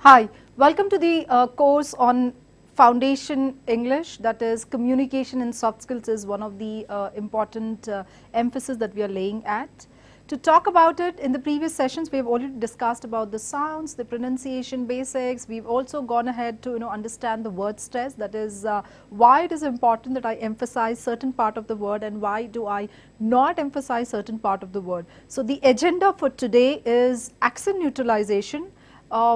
Hi, welcome to the course on Foundation English, that is communication and soft skills is one of the important emphasis that we are laying at. To talk about it, in the previous sessions we have already discussed about the sounds, the pronunciation basics. We've also gone ahead to understand the word stress, that is why it is important that I emphasize certain part of the word and why do I not emphasize certain part of the word. So the agenda for today is accent neutralization.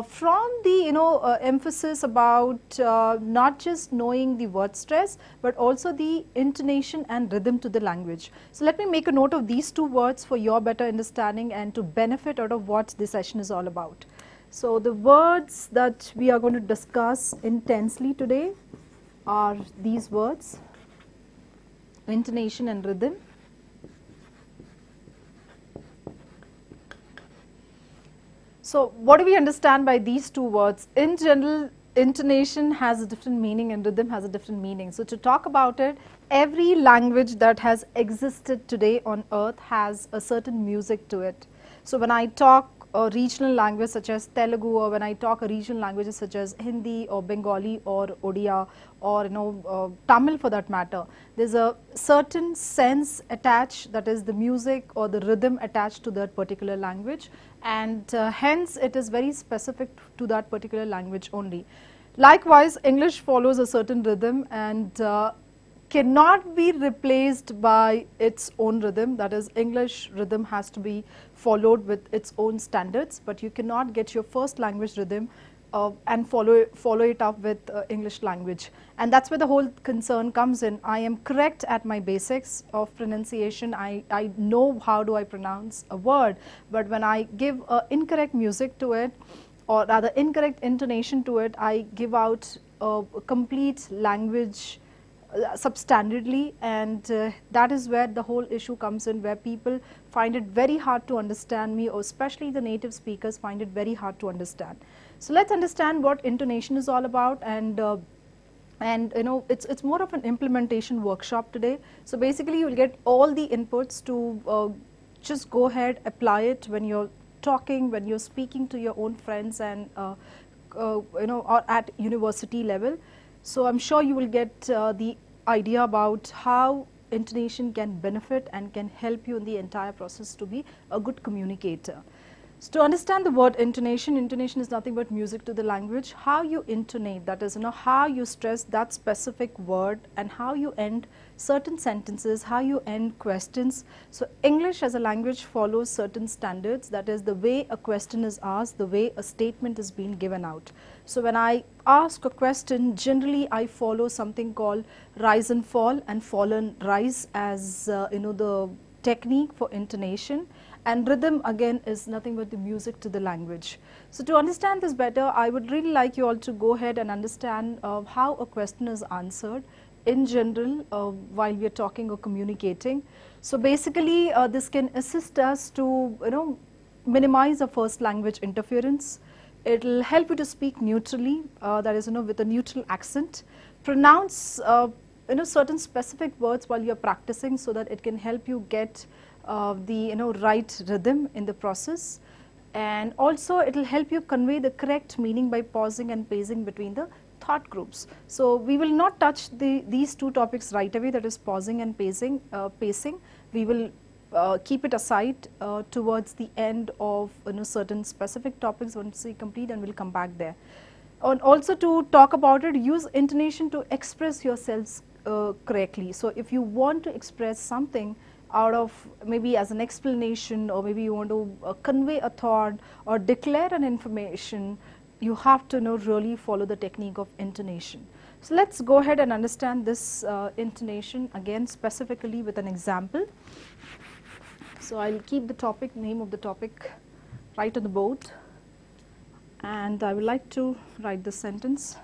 From the emphasis about not just knowing the word stress but also the intonation and rhythm to the language. So let me make a note of these two words for your better understanding and to benefit out of what this session is all about. So the words that we are going to discuss intensely today are these words: intonation and rhythm. So what do we understand by these two words? In general, intonation has a different meaning and rhythm has a different meaning. So to talk about it, every language that has existed today on earth has a certain music to it. So when I talk a regional language such as Telugu, or when I talk a regional languages such as Hindi or Bengali or Odia or Tamil for that matter, there's a certain sense attached, that is the music or the rhythm attached to that particular language, and hence it is very specific to that particular language only. Likewise, English follows a certain rhythm and cannot be replaced by its own rhythm, that is English rhythm has to be followed with its own standards, but you cannot get your first language rhythm and follow it up with English language, and that's where the whole concern comes in. I am correct at my basics of pronunciation, I know how do I pronounce a word, but when I give incorrect music to it or rather incorrect intonation to it, I give out a complete language substandardly, and that is where the whole issue comes in, where people find it very hard to understand me, or especially the native speakers find it very hard to understand. So let's understand what intonation is all about, and it's more of an implementation workshop today. So basically you will get all the inputs to just go ahead, apply it when you're talking, when you're speaking to your own friends and or at university level. So I'm sure you will get the idea about how intonation can benefit and can help you in the entire process to be a good communicator. So to understand the word intonation, intonation is nothing but music to the language. How you intonate, that is how you stress that specific word and how you end certain sentences, how you end questions. So English as a language follows certain standards, that is the way a question is asked, the way a statement is being given out. So when I ask a question, generally I follow something called rise and fall and rise as the technique for intonation, and rhythm again is nothing but the music to the language. So to understand this better, I would really like you all to go ahead and understand how a question is answered in general while we are talking or communicating. So basically this can assist us to minimize a first language interference. It will help you to speak neutrally, that is with a neutral accent, pronounce certain specific words while you are practicing, so that it can help you get the right rhythm in the process, and also it will help you convey the correct meaning by pausing and pacing between the thought groups. So we will not touch these two topics right away, that is pausing and pacing. We will keep it aside towards the end of certain specific topics once we complete, and we'll come back there. And also to talk about it, use intonation to express yourselves correctly. So if you want to express something out of maybe as an explanation, or maybe you want to convey a thought or declare an information, you have to really follow the technique of intonation. So let's go ahead and understand this intonation again specifically with an example. So I'll keep the name of the topic right on the board, and I would like to write this sentence.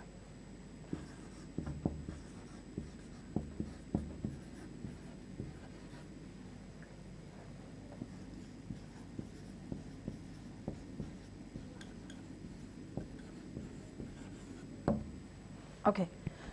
Okay,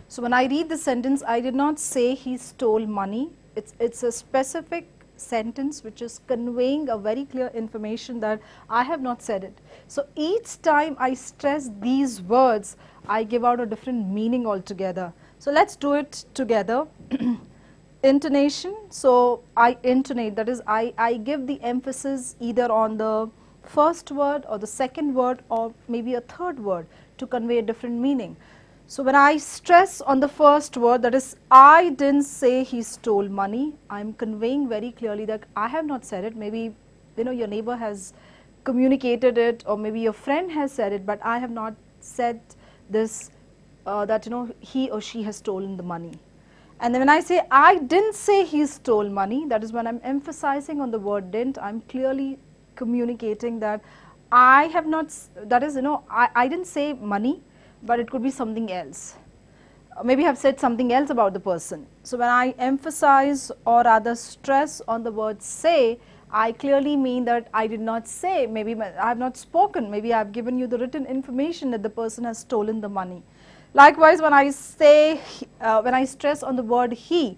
so when I read the sentence, I did not say he stole money. It's a specific sentence which is conveying a very clear information that I have not said it. So each time I stress these words, I give out a different meaning altogether. So let's do it together. Intonation, so I intonate, that is I give the emphasis either on the first word or the second word or maybe a third word to convey a different meaning. So when I stress on the first word, that is I didn't say he stole money, I am conveying very clearly that I have not said it. Maybe your neighbor has communicated it, or maybe your friend has said it, but I have not said this, that he or she has stolen the money. And then when I say I didn't say he stole money, that is when I'm emphasizing on the word didn't, I'm clearly communicating that I have not, that is I didn't say money, but it could be something else. Maybe I have said something else about the person. So when I emphasize or rather stress on the word say, I clearly mean that I did not say, maybe I have not spoken, maybe I have given you the written information that the person has stolen the money. Likewise, when I say, when I stress on the word he,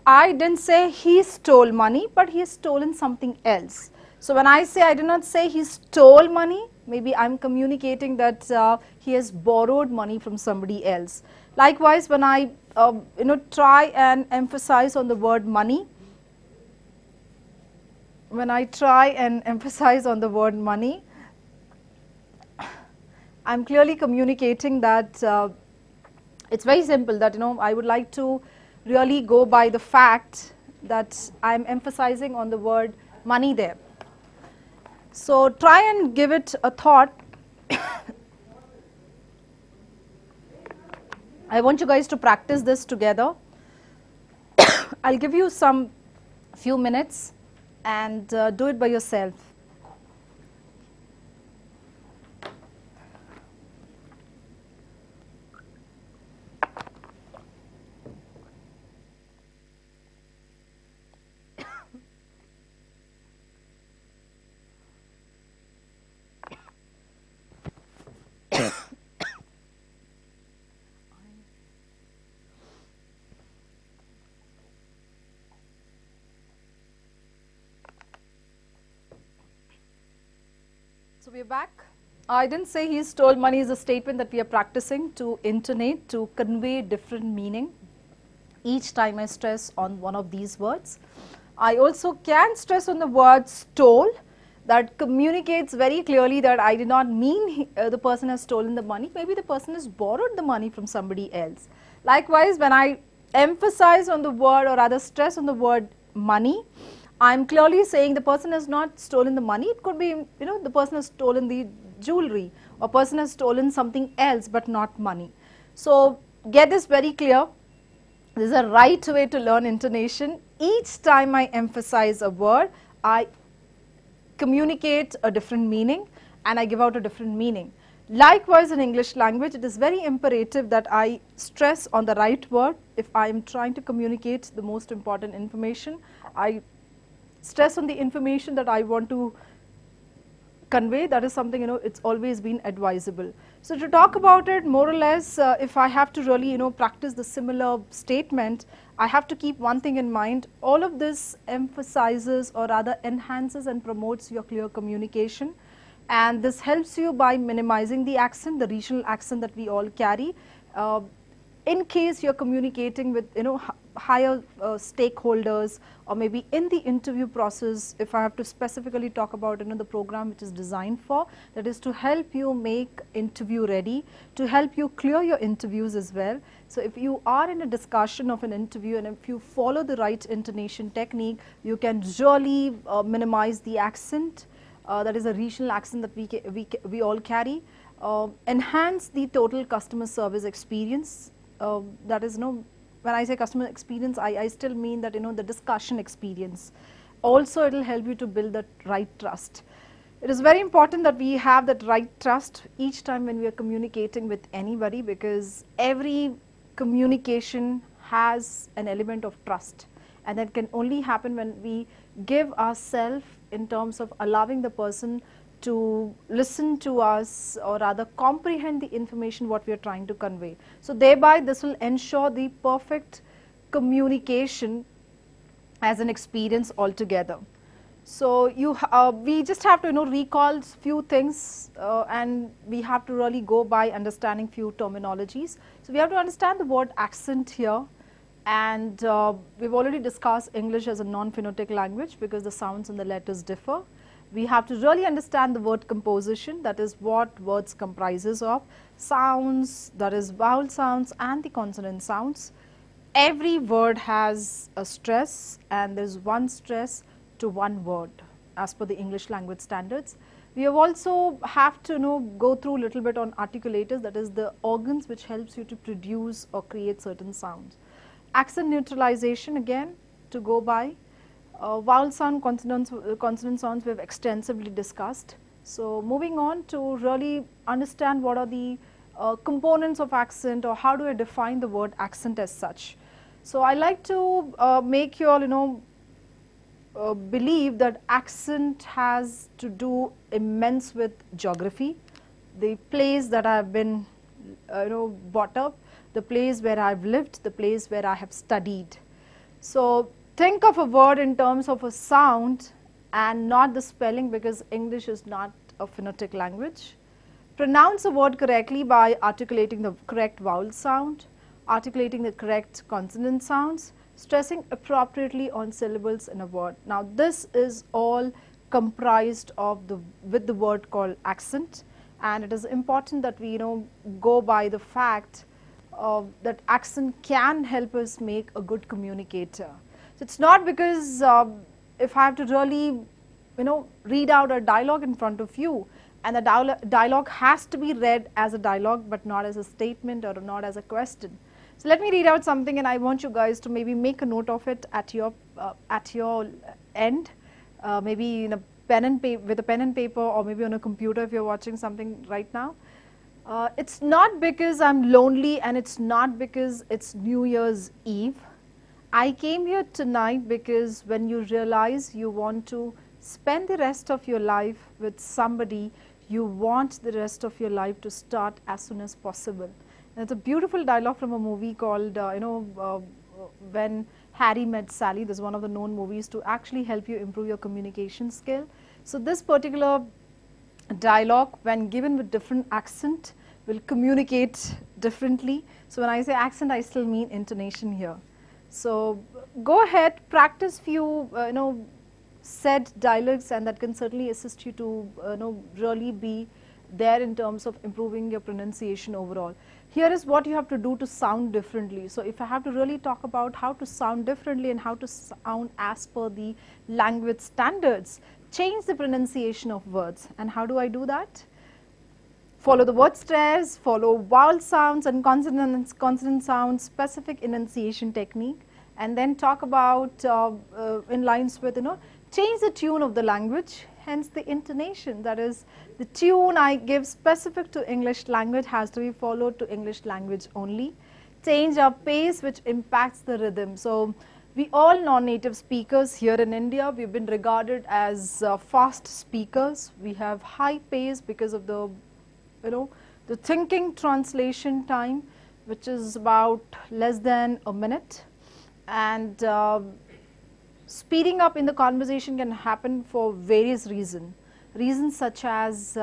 I didn't say he stole money, but he has stolen something else. So when I say I did not say he stole money, maybe I'm communicating that he has borrowed money from somebody else. Likewise, when I try and emphasize on the word money, when I try and emphasize on the word money, I'm clearly communicating that it's very simple, that I would like to really go by the fact that I'm emphasizing on the word money there. So try and give it a thought. I want you guys to practice this together. I'll give you some few minutes and do it by yourself. So we are back. I didn't say he stole money is a statement that we are practicing to intonate, to convey different meaning each time I stress on one of these words. I also can stress on the word stole, that communicates very clearly that I did not mean the person has stolen the money, maybe the person has borrowed the money from somebody else. Likewise, when I emphasize on the word or rather stress on the word money, I'm clearly saying the person has not stolen the money. It could be, the person has stolen the jewelry, or person has stolen something else but not money. So get this very clear. This is a right way to learn intonation. Each time I emphasize a word, I communicate a different meaning and I give out a different meaning. Likewise, in English language, it is very imperative that I stress on the right word. If I am trying to communicate the most important information, I stress on the information that I want to convey. That is something, it's always been advisable. So to talk about it more or less, if I have to really, practice the similar statement, I have to keep one thing in mind. All of this emphasizes or rather enhances and promotes your clear communication. And this helps you by minimizing the accent, the regional accent that we all carry. In case you're communicating with, higher stakeholders, or maybe in the interview process, if I have to specifically talk about the program which is designed for, that is to help you make interview ready, to help you clear your interviews as well. So if you are in a discussion of an interview and if you follow the right intonation technique, you can really minimize the accent, that is a regional accent that we all carry, enhance the total customer service experience. That is, when I say customer experience, I still mean that, the discussion experience. Also, it will help you to build that right trust. It is very important that we have that right trust each time when we are communicating with anybody, because every communication has an element of trust, and that can only happen when we give ourselves in terms of allowing the person to listen to us, or rather comprehend the information what we are trying to convey. So thereby this will ensure the perfect communication as an experience altogether. So we just have to recall few things, and we have to really go by understanding few terminologies. So we have to understand the word accent here, and we've already discussed English as a non-phonetic language because the sounds and the letters differ. We have to really understand the word composition, that is what words comprises of sounds, that is vowel sounds and the consonant sounds. Every word has a stress, and there is one stress to one word as per the English language standards. We have also have to go through a little bit on articulators, that is the organs which helps you to produce or create certain sounds. Accent neutralization, again to go by. Vowel sound, consonant sounds we have extensively discussed. So moving on to really understand what are the components of accent, or how do I define the word accent as such. So I like to make you all believe that accent has to do immense with geography, the place that I have been brought up, the place where I have lived, the place where I have studied. So think of a word in terms of a sound and not the spelling, because English is not a phonetic language. Pronounce a word correctly by articulating the correct vowel sound, articulating the correct consonant sounds, stressing appropriately on syllables in a word. Now this is all comprised of with the word called accent, and it is important that we go by the fact that accent can help us make a good communicator. So it's not because if I have to really read out a dialogue in front of you, and the dialogue has to be read as a dialogue but not as a statement or not as a question. So let me read out something, and I want you guys to maybe make a note of it at your end, maybe in a pen and with a pen and paper, or maybe on a computer if you're watching something right now. It's not because I'm lonely, and it's not because it's New Year's Eve. I came here tonight because when you realize you want to spend the rest of your life with somebody, you want the rest of your life to start as soon as possible. And it's a beautiful dialogue from a movie called When Harry Met Sally. This is one of the known movies to actually help you improve your communication skill. So this particular dialogue, when given with different accent, will communicate differently. So when I say accent, I still mean intonation here. So go ahead, practice few said dialogues, and that can certainly assist you to really be there in terms of improving your pronunciation overall. Here is what you have to do to sound differently. So if I have to really talk about how to sound differently and how to sound as per the language standards, change the pronunciation of words. And how do I do that? Follow the word stress, follow vowel sounds and consonant sounds, specific enunciation technique, and then talk about in lines with change the tune of the language, hence the intonation, that is the tune I give specific to English language has to be followed to English language only. Change our pace, which impacts the rhythm. So we all non-native speakers here in India, we've been regarded as fast speakers. We have high pace because of the the thinking translation time, which is about less than a minute, and speeding up in the conversation can happen for various reasons. Reasons such as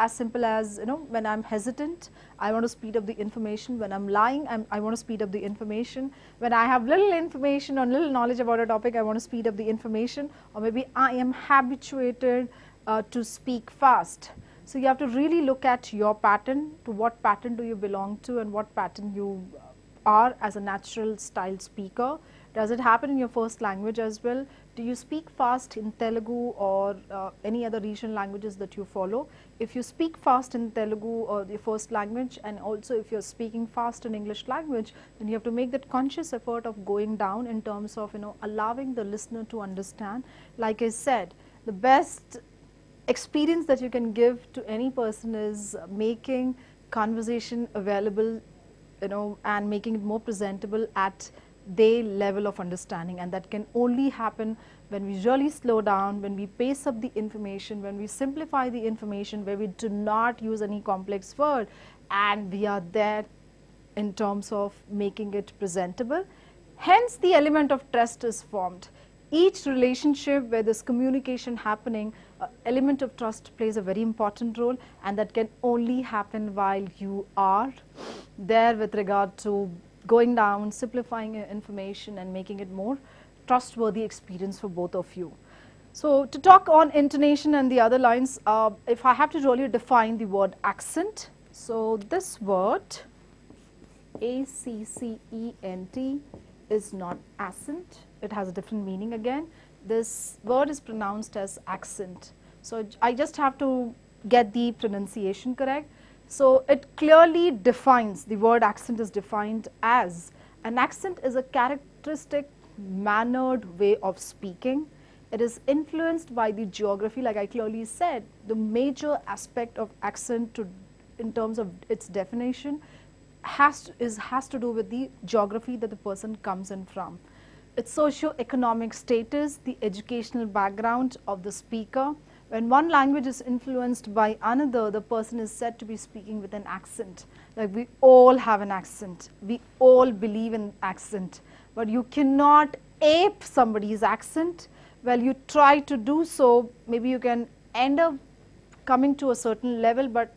simple as when I'm hesitant, I want to speed up the information. When I'm lying, I want to speed up the information. When I have little information or little knowledge about a topic, I want to speed up the information. Or maybe I am habituated to speak fast. So you have to really look at your pattern, to what pattern do you belong to and what pattern you are as a natural style speaker. Does it happen in your first language as well? Do you speak fast in Telugu or any other regional languages that you follow? If you speak fast in Telugu or your first language, and also if you're speaking fast in English language, then you have to make that conscious effort of going down in terms of allowing the listener to understand. Like I said, the best experience that you can give to any person is making conversation available, and making it more presentable at their level of understanding, and that can only happen when we really slow down, when we pace up the information, when we simplify the information, where we do not use any complex word, and we are there in terms of making it presentable. Hence the element of trust is formed. each relationship where there's communication happening, element of trust plays a very important role, and that can only happen while you are there with regard to going down, simplifying your information and making it more trustworthy experience for both of you. So to talk on intonation and the other lines, if I have to really define the word accent, so this word A-C-C-E-N-T is not accent. It has a different meaning again. This word is pronounced as accent. So I just have to get the pronunciation correct. So it clearly defines, the word accent is defined as, an accent is a characteristic mannered way of speaking. It is influenced by the geography, like I clearly said. The major aspect of accent in terms of its definition has to do with the geography that the person comes in from. Its socio-economic status, the educational background of the speaker. When one language is influenced by another, the person is said to be speaking with an accent. Like we all have an accent. We all believe in accent. But you cannot ape somebody's accent. Well, you try to do so, maybe you can end up coming to a certain level, but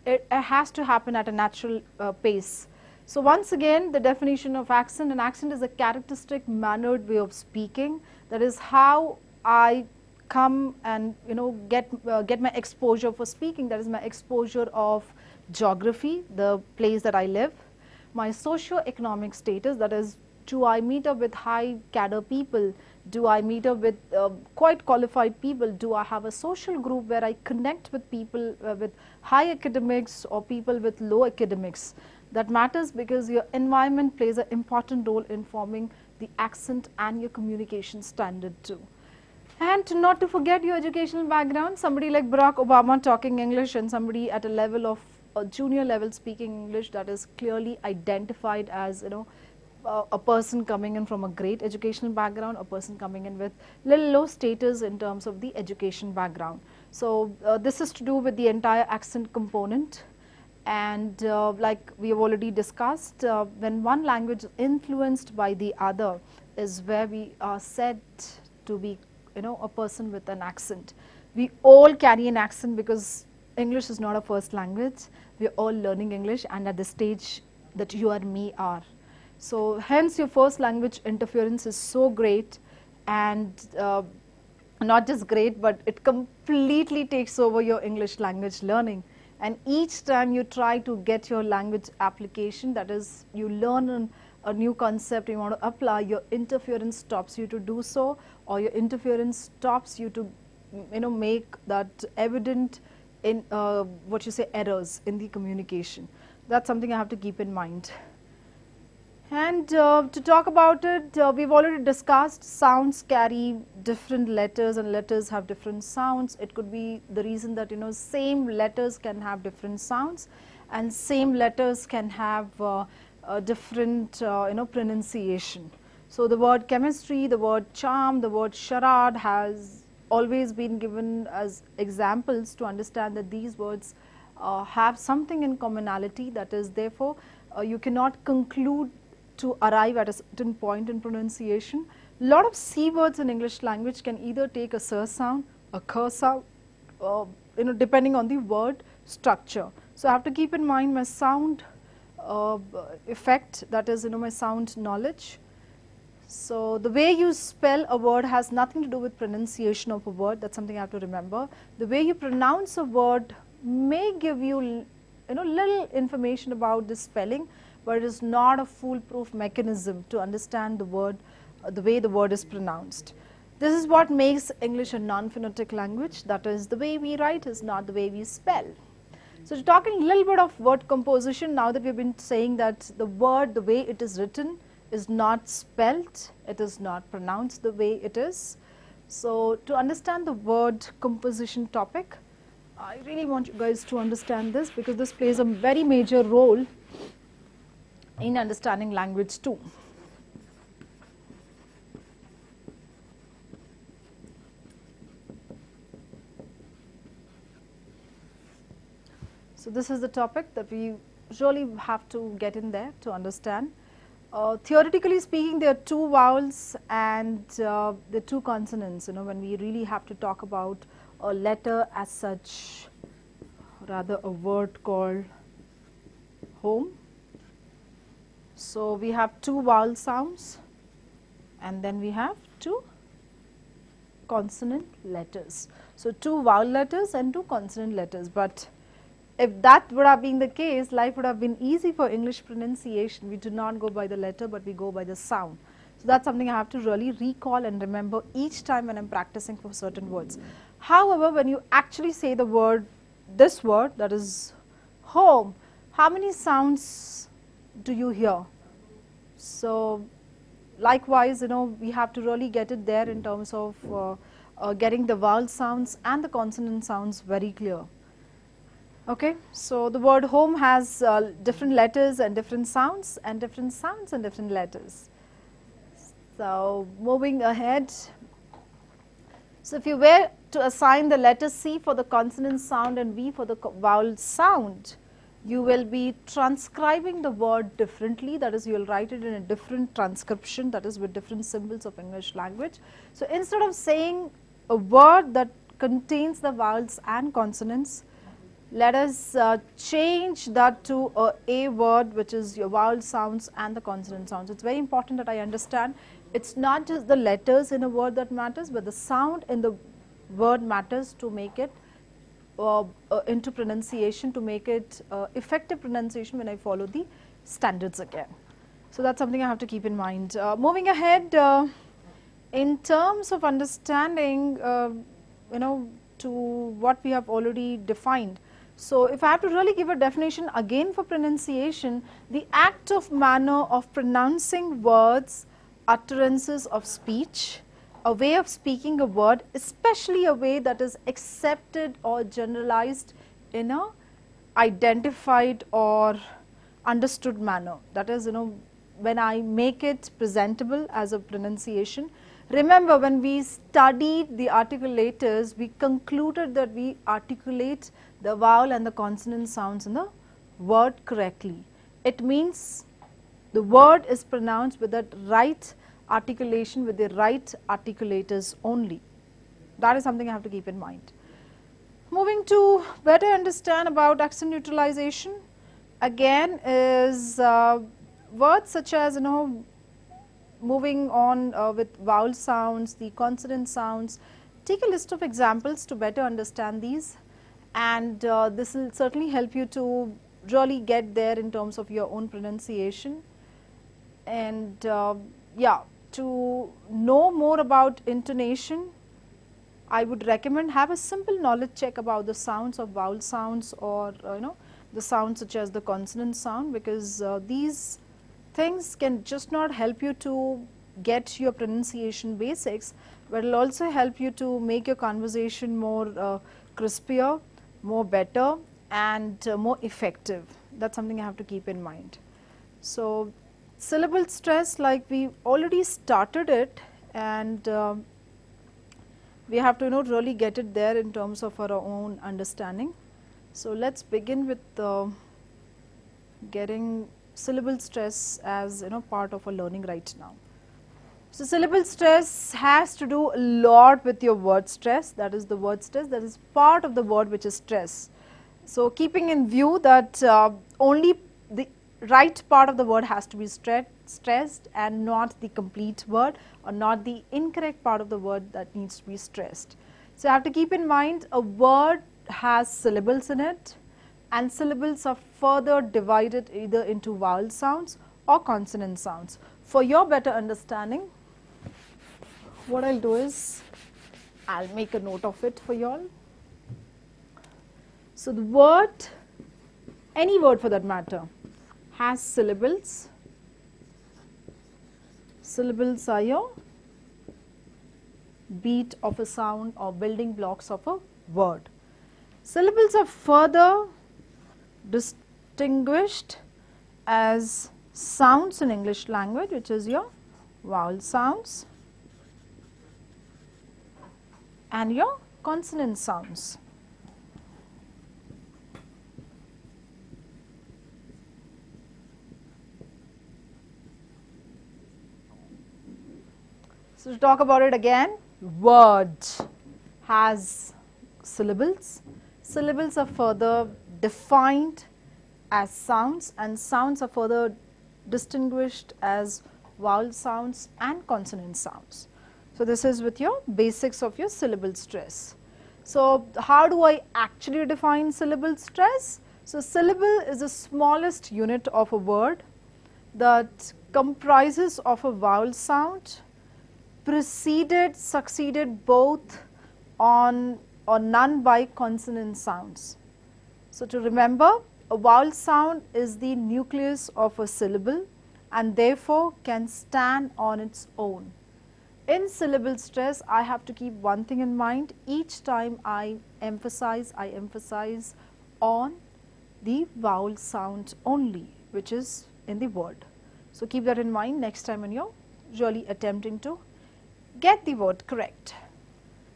it has to happen at a natural pace. So once again, the definition of accent, an accent is a characteristic mannered way of speaking. That is how I come and get my exposure for speaking. That is my exposure of geography, the place that I live. My socio-economic status, that is, do I meet up with high cadre people? Do I meet up with quite qualified people? Do I have a social group where I connect with people with high academics or people with low academics? That matters because your environment plays an important role in forming the accent and your communication standard too. And not to forget your educational background, somebody like Barack Obama talking English and somebody at a level of a junior level speaking English, that is clearly identified as a person coming in from a great educational background, a person coming in with little low status in terms of the education background. So this is to do with the entire accent component. And like we have already discussed, when one language is influenced by the other is where we are said to be a person with an accent. We all carry an accent because English is not a first language. We are all learning English, and at the stage that you and me are. So hence your first language interference is so great, and not just great, but it completely takes over your English language learning. And each time you try to get your language application, that is, you learn a new concept you want to apply, your interference stops you to do so, or your interference stops you to make that evident in errors in the communication. That's something I have to keep in mind. And to talk about it, we've already discussed sounds carry different letters and letters have different sounds. It could be the reason that same letters can have different sounds and same letters can have different pronunciation. So the word chemistry, the word charm, the word charade has always been given as examples to understand that these words have something in commonality, that is therefore you cannot conclude to arrive at a certain point in pronunciation. A lot of C words in English language can either take a S sound, a K sound, depending on the word structure. So I have to keep in mind my sound effect, that is my sound knowledge. So the way you spell a word has nothing to do with pronunciation of a word. That's something I have to remember. The way you pronounce a word may give you little information about the spelling, but it is not a foolproof mechanism to understand the word, the way the word is pronounced. This is what makes English a non-phonetic language, that is, the way we write is not the way we spell. So to talk a little bit of word composition, now that we have been saying that the word, the way it is written, is not spelt, it is not pronounced the way it is. So to understand the word composition topic, I really want you guys to understand this because this plays a very major role in understanding language too. So this is the topic that we really have to get in there to understand. Theoretically speaking, there are two vowels and the two consonants, when we really have to talk about a letter as such, rather a word called home. So we have two vowel sounds and then we have two consonant letters. So two vowel letters and two consonant letters, but if that would have been the case, life would have been easy for English pronunciation. We do not go by the letter, but we go by the sound. So that's something I have to really recall and remember each time when I'm practicing for certain words. However, when you actually say the word, this word, that is home, how many sounds do you hear? So likewise, we have to really get it there in terms of getting the vowel sounds and the consonant sounds very clear. Okay, so the word home has different letters and different sounds and different sounds and different letters. So moving ahead, so if you were to assign the letter C for the consonant sound and V for the vowel sound, you will be transcribing the word differently, that is you will write it in a different transcription, that is with different symbols of English language. So instead of saying a word that contains the vowels and consonants, let us change that to a word which is your vowel sounds and the consonant sounds. It's very important that I understand it's not just the letters in a word that matters, but the sound in the word matters to make it into pronunciation, to make it effective pronunciation when I follow the standards again. So that's something I have to keep in mind. Moving ahead, in terms of understanding, to what we have already defined. So if I have to really give a definition again for pronunciation, the act of manner of pronouncing words, utterances of speech, a way of speaking a word, especially a way that is accepted or generalized in a identified or understood manner. That is, when I make it presentable as a pronunciation. Remember, when we studied the articulators, we concluded that we articulate the vowel and the consonant sounds in the word correctly. It means the word is pronounced with the right articulation, with the right articulators only. That is something I have to keep in mind. Moving to better understand about accent neutralization, again is words such as, moving on with vowel sounds, the consonant sounds. Take a list of examples to better understand these, and this will certainly help you to really get there in terms of your own pronunciation. And yeah, to know more about intonation, I would recommend have a simple knowledge check about the sounds of vowel sounds, or the sounds such as the consonant sound, because these things can just not help you to get your pronunciation basics, but it will also help you to make your conversation more crispier, more better, and more effective. That's something I have to keep in mind. So syllable stress, like we already started it, and we have to really get it there in terms of our own understanding. So let's begin with getting syllable stress as part of a learning right now. So syllable stress has to do a lot with your word stress, that is the word stress, that is part of the word which is stress. So keeping in view that only the right part of the word has to be stressed and not the complete word, or not the incorrect part of the word that needs to be stressed. So I have to keep in mind a word has syllables in it, and syllables are further divided either into vowel sounds or consonant sounds. For your better understanding, what I'll do is I'll make a note of it for you all. So the word, any word for that matter, has syllables. Syllables are your beat of a sound or building blocks of a word. Syllables are further distinguished as sounds in English language, which is your vowel sounds and your consonant sounds. So to talk about it again, word has syllables. Syllables are further defined as sounds, and sounds are further distinguished as vowel sounds and consonant sounds. So this is with your basics of your syllable stress. So how do I actually define syllable stress? So syllable is the smallest unit of a word that comprises of a vowel sound preceded, succeeded both on or none by consonant sounds. So to remember, a vowel sound is the nucleus of a syllable and therefore can stand on its own. In syllable stress, I have to keep one thing in mind. Each time I emphasize on the vowel sound only, which is in the word. So keep that in mind next time when you're really attempting to get the word correct.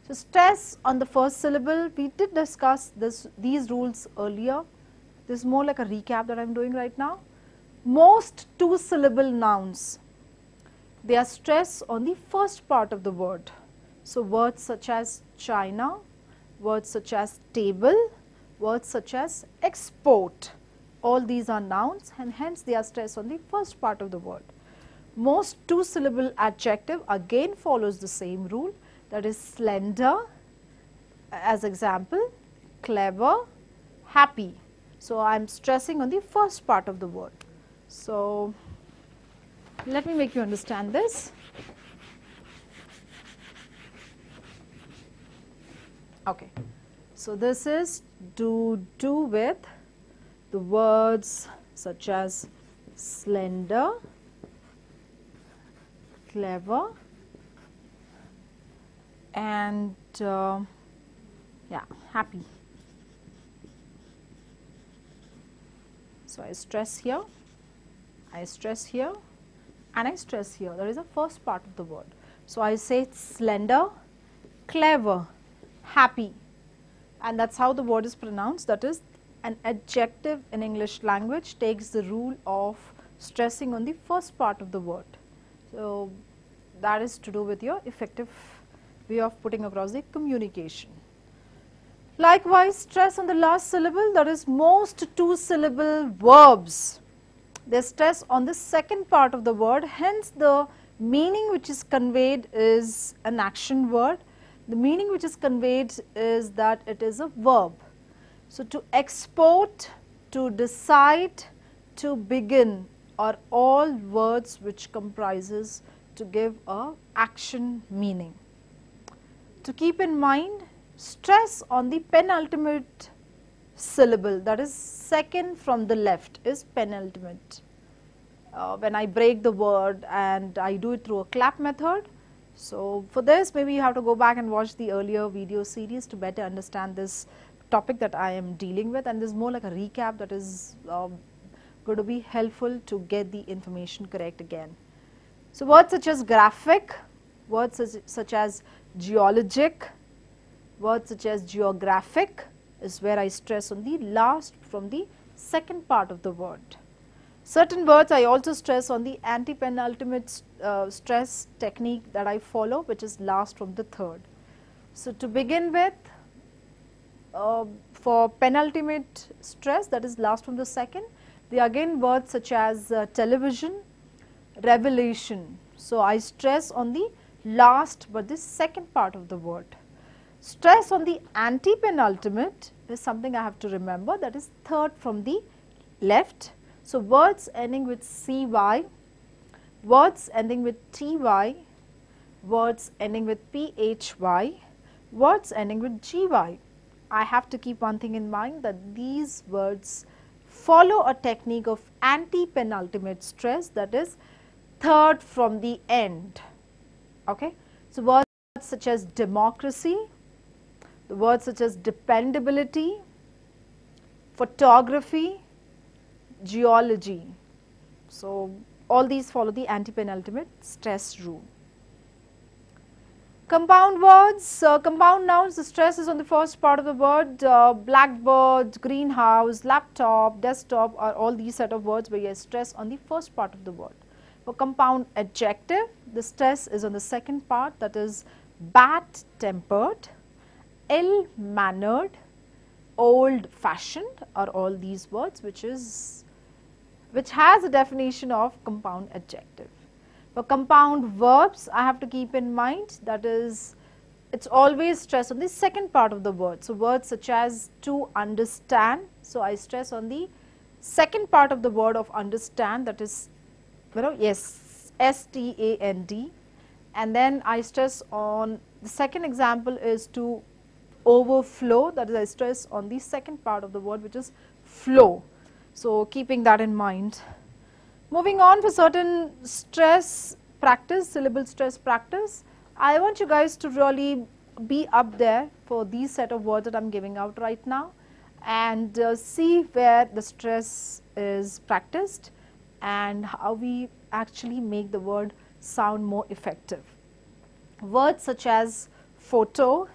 So stress on the first syllable, we did discuss these rules earlier. This is more like a recap that I am doing right now. Most two-syllable nouns, they are stressed on the first part of the word. So words such as China, words such as table, words such as export, all these are nouns and hence they are stressed on the first part of the word. Most two-syllable adjective again follows the same rule, that is slender, as example, clever, happy. So I am stressing on the first part of the word. So let me make you understand this. Okay, so this is do with the words such as slender, clever, and happy. So I stress here, I stress here, and I stress here. That is the first part of the word. So I say slender, clever, happy, and that's how the word is pronounced. That is, an adjective in English language takes the rule of stressing on the first part of the word. So that is to do with your effective way of putting across the communication. Likewise, stress on the last syllable, that is most two-syllable verbs. They stress on the second part of the word, hence the meaning which is conveyed is an action word. The meaning which is conveyed is that it is a verb. So to export, to decide, to begin are all words which comprises to give a action meaning. To keep in mind, stress on the penultimate syllable, that is second from the left, is penultimate. When I break the word and I do it through a clap method. So for this, maybe you have to go back and watch the earlier video series to better understand this topic that I am dealing with, and this is more like a recap that is going to be helpful to get the information correct again. So words such as graphic, words such as geologic, words such as geographic is where I stress on the last from the second part of the word. Certain words I also stress on the anti-penultimate stress technique that I follow, which is last from the third. So to begin with, for penultimate stress, that is last from the second, they are again words such as television, revelation. So I stress on the last but the second part of the word. Stress on the anti-penultimate is something I have to remember, that is third from the left. So words ending with CY, words ending with TY, words ending with PHY, words ending with GY. I have to keep one thing in mind, that these words follow a technique of anti-penultimate stress, that is third from the end. Okay. So words such as democracy, the words such as dependability, photography, geology. So all these follow the anti-penultimate stress rule. Compound words, compound nouns, the stress is on the first part of the word. Blackbird, greenhouse, laptop, desktop are all these set of words where you stress on the first part of the word. For compound adjective, the stress is on the second part, that is bad-tempered, ill-mannered, old-fashioned are all these words which has a definition of compound adjective. For compound verbs, I have to keep in mind that is, it's always stress on the second part of the word. So words such as to understand, so I stress on the second part of the word of understand, that is, yes, S-T-A-N-D, and then I stress on the second example is to overflow, that is I stress on the second part of the word which is flow. So keeping that in mind. Moving on for certain stress practice, syllable stress practice, I want you guys to really be up there for these set of words that I am giving out right now, and see where the stress is practiced and how we actually make the word sound more effective. Words such as photo,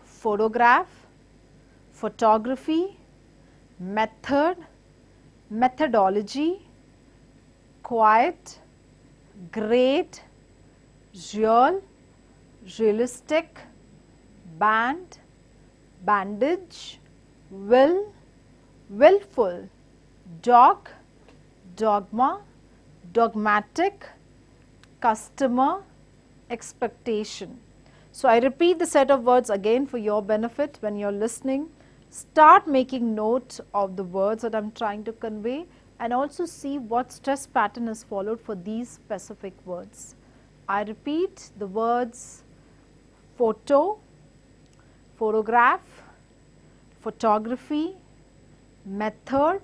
photograph, photography, method, methodology, quiet, great, real, realistic, band, bandage, will, willful, dog, dogma, dogmatic, customer, expectation. So I repeat the set of words again for your benefit. When you're listening, start making note of the words that I'm trying to convey, and also see what stress pattern is followed for these specific words. I repeat the words photo, photograph, photography, method,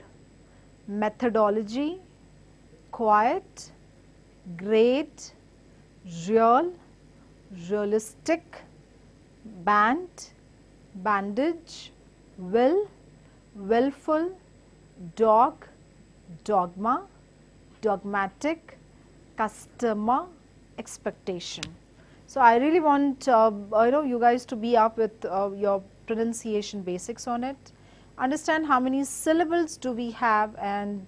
methodology, quiet, great, real, realistic, band, bandage, will, willful, dog, dogma, dogmatic, customer, expectation. So I really want you guys to be up with your pronunciation basics on it. Understand how many syllables do we have, and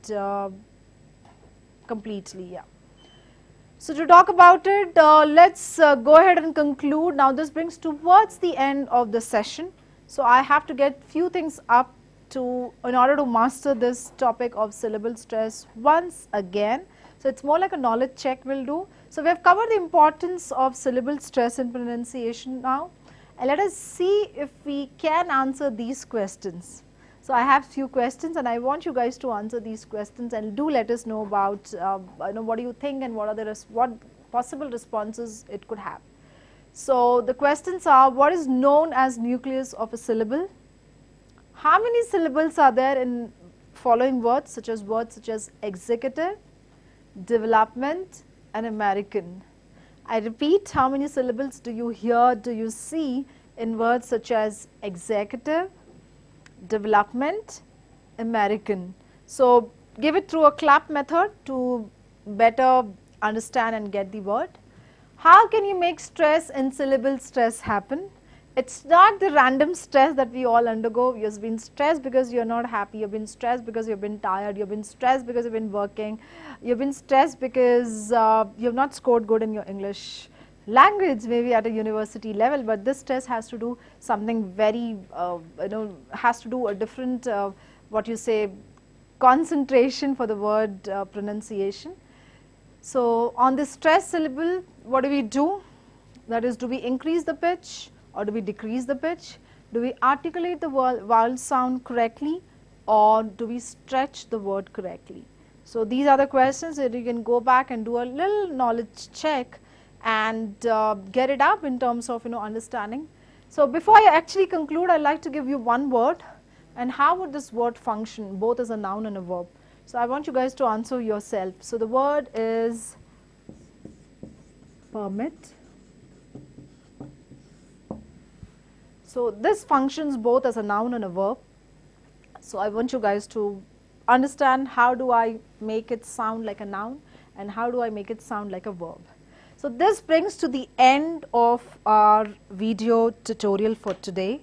completely, yeah. So to talk about it, let's go ahead and conclude. Now this brings towards the end of the session. So I have to get few things up in order to master this topic of syllable stress once again. So it's more like a knowledge check we'll do. So we have covered the importance of syllable stress in pronunciation now, and let us see if we can answer these questions. So I have few questions, and I want you guys to answer these questions, and do let us know about what do you think, and what are the what possible responses it could have. So the questions are: what is known as nucleus of a syllable? How many syllables are there in following words such as executive, development, and American? I repeat, how many syllables do you hear, do you see in words such as executive, development, American? So give it through a clap method to better understand and get the word. How can you make stress in syllable stress happen? It's not the random stress that we all undergo. You've been stressed because you're not happy, you've been stressed because you've been tired, you've been stressed because you've been working, you've been stressed because you've not scored good in your English language, maybe at a university level, but this stress has to do something very, has to do a different, concentration for the word pronunciation. So on the stress syllable, what do? That is, do we increase the pitch, or do we decrease the pitch? Do we articulate the vowel sound correctly, or do we stretch the word correctly? So these are the questions that you can go back and do a little knowledge check and get it up in terms of understanding. So before I actually conclude, I'd like to give you one word, and how would this word function both as a noun and a verb? So I want you guys to answer yourself. So the word is permit. So this functions both as a noun and a verb. So I want you guys to understand, how do I make it sound like a noun, and how do I make it sound like a verb? So this brings to the end of our video tutorial for today.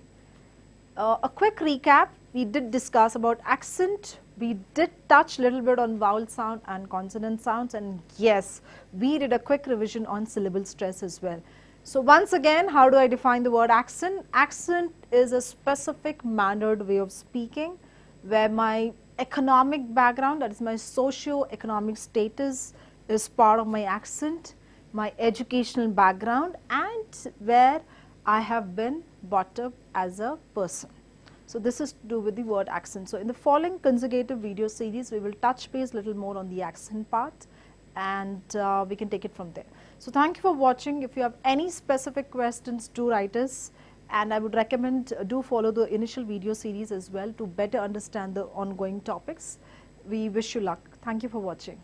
A quick recap: we did discuss about accent We did touch a little bit on vowel sound and consonant sounds, and yes, we did a quick revision on syllable stress as well. So once again, how do I define the word accent? Accent is a specific mannered way of speaking where my economic background, that is my socio-economic status, is part of my accent, my educational background, and where I have been brought up as a person. So this is to do with the word accent. So in the following consecutive video series, we will touch base a little more on the accent part, and we can take it from there. So thank you for watching. If you have any specific questions, do write us, and I would recommend do follow the initial video series as well to better understand the ongoing topics. We wish you luck. Thank you for watching.